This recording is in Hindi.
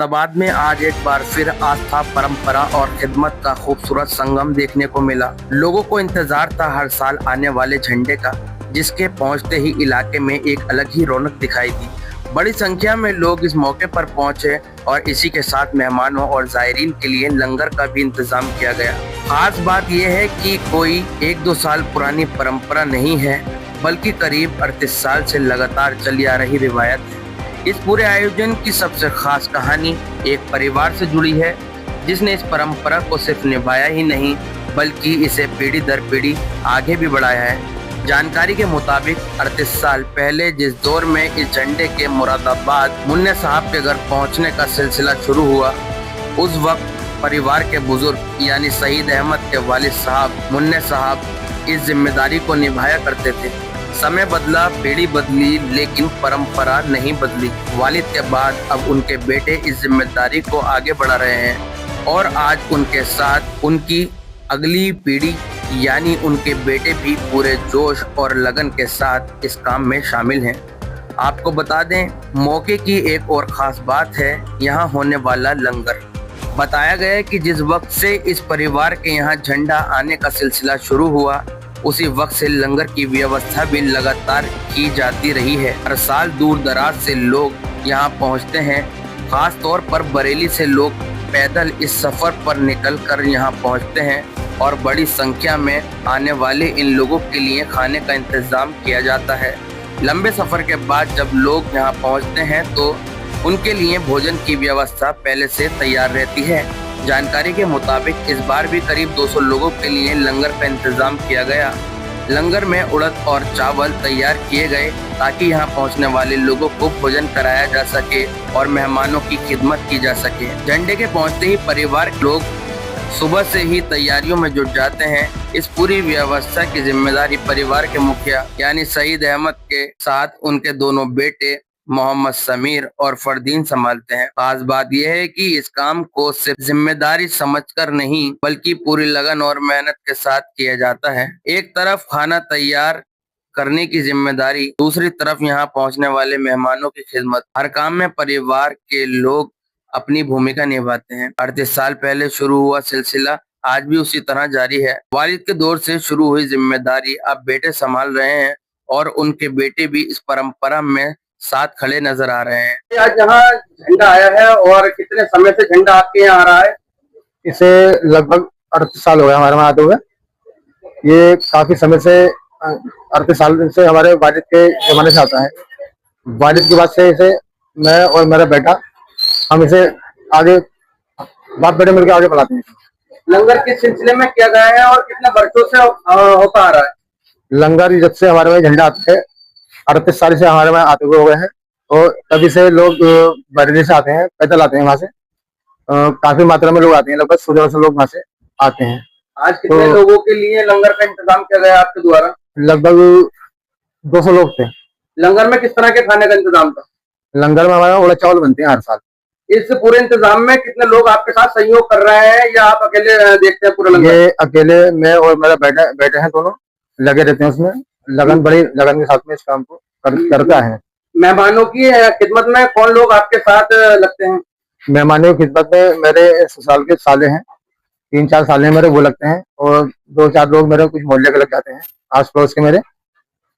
मुरादाबाद में आज एक बार फिर आस्था, परंपरा और खिदमत का खूबसूरत संगम देखने को मिला। लोगों को इंतजार था हर साल आने वाले झंडे का, जिसके पहुंचते ही इलाके में एक अलग ही रौनक दिखाई दी। बड़ी संख्या में लोग इस मौके पर पहुंचे और इसी के साथ मेहमानों और जायरीन के लिए लंगर का भी इंतजाम किया गया। खास बात यह है कि कोई 1-2 साल पुरानी परंपरा नहीं है, बल्कि करीब 38 साल से लगातार चली आ रही रिवायत है। इस पूरे आयोजन की सबसे खास कहानी एक परिवार से जुड़ी है, जिसने इस परंपरा को सिर्फ निभाया ही नहीं, बल्कि इसे पीढ़ी दर पीढ़ी आगे भी बढ़ाया है। जानकारी के मुताबिक 38 साल पहले जिस दौर में इस झंडे के मुरादाबाद मुन्ने साहब के घर पहुंचने का सिलसिला शुरू हुआ, उस वक्त परिवार के बुजुर्ग यानी शहीद अहमद के वालिद साहब मुन्ने साहब इस जिम्मेदारी को निभाया करते थे। समय बदला, पीढ़ी बदली, लेकिन परंपरा नहीं बदली। वालिद के बाद अब उनके बेटे इस जिम्मेदारी को आगे बढ़ा रहे हैं और आज उनके साथ उनकी अगली पीढ़ी यानी उनके बेटे भी पूरे जोश और लगन के साथ इस काम में शामिल हैं। आपको बता दें, मौके की एक और खास बात है यहाँ होने वाला लंगर। बताया गया है कि जिस वक्त से इस परिवार के यहाँ झंडा आने का सिलसिला शुरू हुआ, उसी वक्त से लंगर की व्यवस्था भी लगातार की जाती रही है। हर साल दूर दराज से लोग यहाँ पहुँचते हैं। खास तौर पर बरेली से लोग पैदल इस सफर पर निकल कर यहाँ पहुँचते हैं और बड़ी संख्या में आने वाले इन लोगों के लिए खाने का इंतजाम किया जाता है। लंबे सफर के बाद जब लोग यहाँ पहुँचते हैं तो उनके लिए भोजन की व्यवस्था पहले से तैयार रहती है। जानकारी के मुताबिक इस बार भी करीब 200 लोगों के लिए लंगर का इंतजाम किया गया। लंगर में उड़द और चावल तैयार किए गए ताकि यहाँ पहुँचने वाले लोगों को भोजन कराया जा सके और मेहमानों की खिदमत की जा सके। झंडे के पहुँचते ही परिवार के लोग सुबह से ही तैयारियों में जुट जाते हैं। इस पूरी व्यवस्था की जिम्मेदारी परिवार के मुखिया यानी शहीद अहमद के साथ उनके दोनों बेटे मोहम्मद समीर और फरदीन संभालते हैं। खास बात यह है कि इस काम को सिर्फ जिम्मेदारी समझकर नहीं, बल्कि पूरी लगन और मेहनत के साथ किया जाता है। एक तरफ खाना तैयार करने की जिम्मेदारी, दूसरी तरफ यहाँ पहुँचने वाले मेहमानों की खिदमत। हर काम में परिवार के लोग अपनी भूमिका निभाते हैं। 38 साल पहले शुरू हुआ सिलसिला आज भी उसी तरह जारी है। वालिद के दौर से शुरू हुई जिम्मेदारी अब बेटे संभाल रहे हैं और उनके बेटे भी इस परंपरा में साथ खड़े नजर आ रहे हैं। आज यहाँ झंडा आया है और कितने समय से झंडा आपके यहाँ आ रहा है? इसे लगभग 38 साल हो गए हमारे में आते हुए। ये काफी समय से 38 साल से हमारे वालिद के जमाने से आता है। वालिद के बाद से इसे मैं और मेरा बेटा हम इसे आगे बाप बेटे मिलकर आगे बढ़ाते हैं। लंगर किस सिलसिले में किया गया है और कितने वर्षों से होता आ रहा है? लंगर जब से हमारे में झंडा आते हैं 38 साल से हमारे में आते हुए हो गए हैं और तभी से लोग बरेली से आते हैं, पैदल आते हैं वहां से। काफी मात्रा में लोग आते हैं, लगभग 100 से लोग वहां से आते हैं। आज कितने लोगों के लिए लंगर का इंतजाम किया गया आपके द्वारा? लगभग 200 लोग थे। लंगर में किस तरह के खाने का इंतजाम था? लंगर में हमारे उड़द चावल बनते हैं हर साल। इस पूरे इंतजाम में कितने लोग आपके साथ सहयोग कर रहे हैं या आप अकेले देखते हैं पूरा लंगर? ये अकेले मैं और मेरा बेटे हैं, दोनों लगे रहते हैं उसमें। बड़ी लगन के साथ में इस काम को करता है। मेहमानों की खिदमत में कौन लोग आपके साथ लगते हैं? मेहमानों की खिदमत में मेरे ससुराल के साले हैं, 3-4 साले मेरे वो लगते हैं और 2-4 लोग मेरे कुछ मोहल्ले के लग जाते हैं, आस पड़ोस के मेरे।